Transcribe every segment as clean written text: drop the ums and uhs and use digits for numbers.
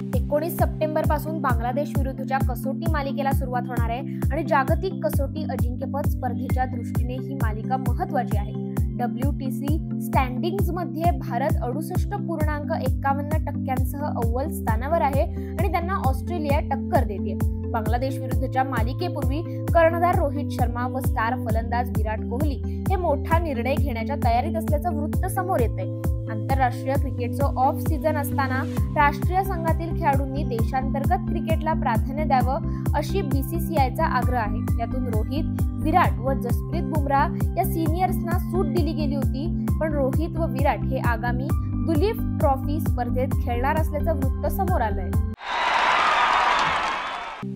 19 September पासून बांगलादेश विरुद्धच्या कसोटी मालिकेला सुरुवात होणार आहे आणि जागतिक कसोटी अजिंक्यपद स्पर्धेच्या दृष्टीने ही मालिका महत्त्वाची आहे। WTC स्टँडिंग्ज मध्ये भारत 68.51% अव्वल स्थानावर आहे आणि त्यांना ऑस्ट्रेलिया टक्कर देते। बांगलादेश विरुद्धच्या मालिकेपूर्वी कर्णधार रोहित शर्मा व स्टार फलंदाज विराट कोहली हे मोठा निर्णय घेण्याच्या तयारीत असल्याचं वृत्त समोर येतंय। आंतरराष्ट्रीय क्रिकेटचं ऑफ सीझन असताना राष्ट्रीय संघातील खेळाडूंनी देशांतर्गत क्रिकेटला प्राधान्य द्यावं अशी BCCIचा आग्रह आहे। यातून रोहित, विराट व जसप्रीत बुमराह या सिनियर्सना सूट दिली गेली होती, पण रोहित व विराट हे आगामी दुलीप ट्रॉफी स्पर्धेत खेळणार असल्याचं वृत्त समोर आलंय।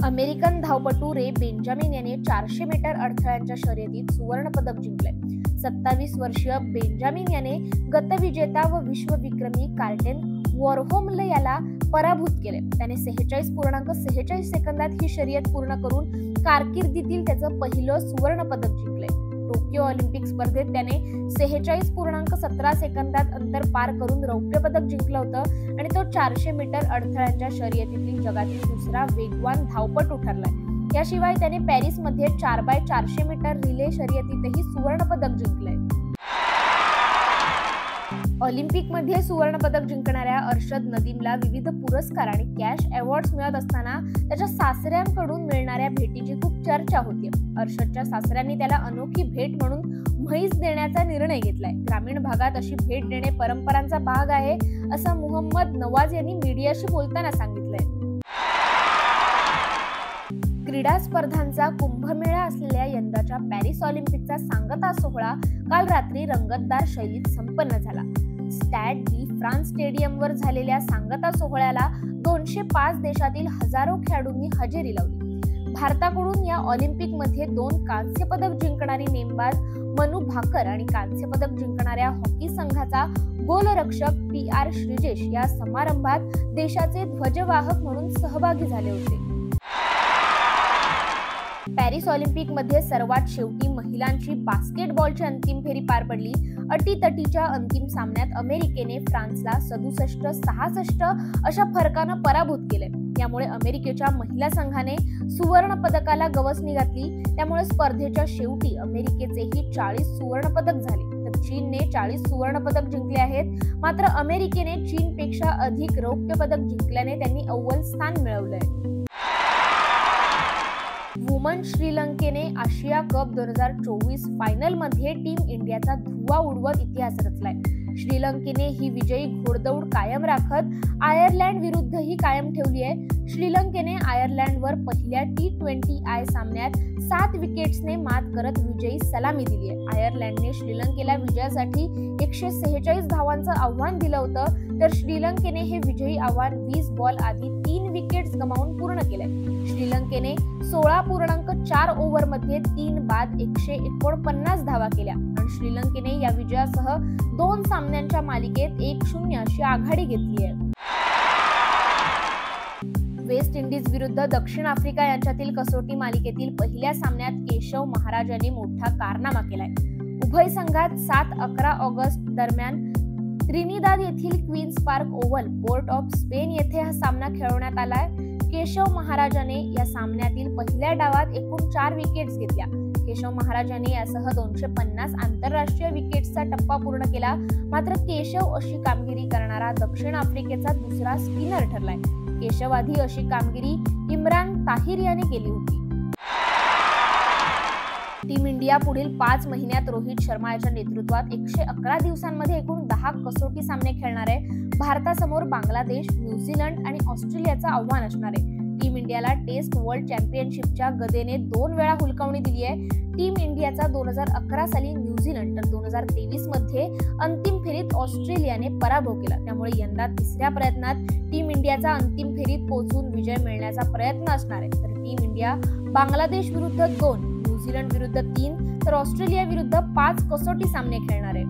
अमेरिकन धावपटू रे बेंजामिन याने 400 मीटर अडथळ्यांच्या शर्यतीत सुवर्ण पदक जिंकले। 27 वर्षीय बेंजामिन याने गतविजेता व विश्वविक्रमी कार्टेन वॉरहोमल याला पराभूत केले। त्याने 46.46 सेकंदात ही शर्यत पूर्ण करून कारकिर्दीतील त्याचं पहिलं सुवर्ण पदक जिंकले। टोकियो ऑलिम्पिक स्पर्धेत त्याने 46.17 सेकंदात अंतर पार करून रौप्य पदक जिंकलं होतं आणि तो 400 मीटर अडथळ्यांच्या शर्यतीतील जगातील दुसरा वेगवान धावपटू ठरलाय। याशिवाय त्याने पॅरिसमध्ये 4x400 मीटर रिले शर्यतीतही सुवर्ण पदक जिंकलंय। ऑलिम्पिकमध्ये सुवर्ण पदक जिंकणाऱ्या अर्शद नदीमला विविध पुरस्कार आणि कॅश अवॉर्ड्स मिळत असताना त्याच्या सासऱ्यांकडून मिळणाऱ्या भेटीची खूप चर्चा होती। अर्शदच्या सासऱ्यांनी त्याला अनोखी भेट म्हणून म्हैस देण्याचा निर्णय घेतलाय। ग्रामीण भागात अशी भेट देणे परंपरांचा भाग आहे असं मुहम्मद नवाज यांनी मीडियाशी बोलताना सांगितलंय। क्रीडा स्पर्धांचा कुंभमेळा असलेल्या यंदाच्या पॅरिस ऑलिम्पिकचा सांगता सोहळा काल रात्री रंगतदार शैलीत संपन्न झाला। स्टॅड डी फ्रान्स स्टेडियमवर झालेल्या सांगता सोहळ्याला 205 देशातील हजारो खेळाडूंनी हजेरी लावली। भारताकडून या ऑलिम्पिकमध्ये 2 कांस्य पदक जिंकणारी नेमबाज मनू भाकर आणि कांस्य पदक जिंकणाऱ्या हॉकी संघाचा गोलरक्षक PR श्रीजेश या समारंभात देशाचे ध्वजवाहक म्हणून सहभागी झाले होते। पॅरिस ऑलिम्पिक मध्ये सर्वात शेवटी महिलांची बास्केटबॉलची अंतिम फेरी पार पडली। अटीतटीच्या अंतिम सामन्यात अमेरिकेने फ्रान्सला 67-66 अशा फरकानं पराभूत केले। यामुळे अमेरिकेच्या महिला संघाने सुवर्ण पदकाला गवसणी घातली। त्यामुळे स्पर्धेच्या शेवटी अमेरिकेचेही 40 सुवर्ण पदक झाले, तर चीनने 40 सुवर्ण पदक जिंकले आहेत। मात्र अमेरिकेने चीनपेक्षा अधिक रौप्य पदक जिंकल्याने त्यांनी अव्वल स्थान मिळवलंय। वुमन श्रीलंकेने आशिया कप 2024 फायनल मध्ये टीम इंडियाचा धुव्वा उडवत इतिहास रचलाय। श्रीलंकेने ही विजयी घोडदौड कायम राखत आयर्लंड विरुद्धही कायम ठेवली आहे। श्रीलंकेने आयर्लंडवर पहिल्या T20I सामन्यात 7 विकेट्सने मात करत विजयी सलामी दिली आहे। आयर्लंडने श्रीलंकेला विजयासाठी 146 धावांचं आव्हान दिलं होतं, तर श्रीलंकेने हे विजयी आव्हान 20 बॉल आधी 3 विकेट्स गमावून पूर्ण केलंय। श्रीलंकेने 16.4 ओव्हरमध्ये 3 बाद 149 धावा केल्या आणि श्रीलंकेने या विजयासह 2 सामन्यांच्या मालिकेत 1-0 अशी आघाडी घेतली आहे। वेस्ट इंडिज विरुद्ध दक्षिण आफ्रिका यांच्यातील कसोटी मालिकेतील पहिल्या सामन्यात केशव महाराज यांनी मोठा कारनामा केलाय। उभय संघात 7-11 ऑगस्ट दरम्यान त्रिनिदाद येथील Queens Park Oval Port of Spain येथे हा सामना खेळवण्यात आलाय। केशव महाराजाने या सामन्यातील पहिल्या डावात एकूण 4 विकेट्स घेतल्या। केशव महाराजांनी यासह 250 आंतरराष्ट्रीय विकेट्सचा टप्पा पूर्ण केला। मात्र केशव अशी कामगिरी करणारा दक्षिण आफ्रिकेचा दुसरा स्पिनर ठरलाय। केशव आधी अशी कामगिरी इम्रान ताहिर याने केली होती। टीम इंडिया पुढील 5 महिन्यात रोहित शर्मा याच्या नेतृत्वात 111 दिवसांमध्ये एकूण 10 कसोटी सामने खेळणार आहे। भारतासमोर बांगलादेश, न्यूझीलंड आणि ऑस्ट्रेलियाचं आव्हान असणार आहे। टीम इंडियाला टेस्ट वर्ल्ड चॅम्पियनशिपच्या गदेने 2 वेळा हुलकावणी दिली आहे। टीम इंडियाचा 2011 साली न्यूझीलंड तर 2023 मध्ये अंतिम फेरीत ऑस्ट्रेलियाने पराभव केला। त्यामुळे यंदा तिसऱ्या प्रयत्नात टीम इंडियाचा अंतिम फेरीत पोहोचून विजय मिळण्याचा प्रयत्न असणार आहे। तर टीम इंडिया बांगलादेश विरुद्ध 2, न्यूझीलंड विरुद्ध 3 तर ऑस्ट्रेलिया विरुद्ध 5 कसोटी सामने खेळणार आहे।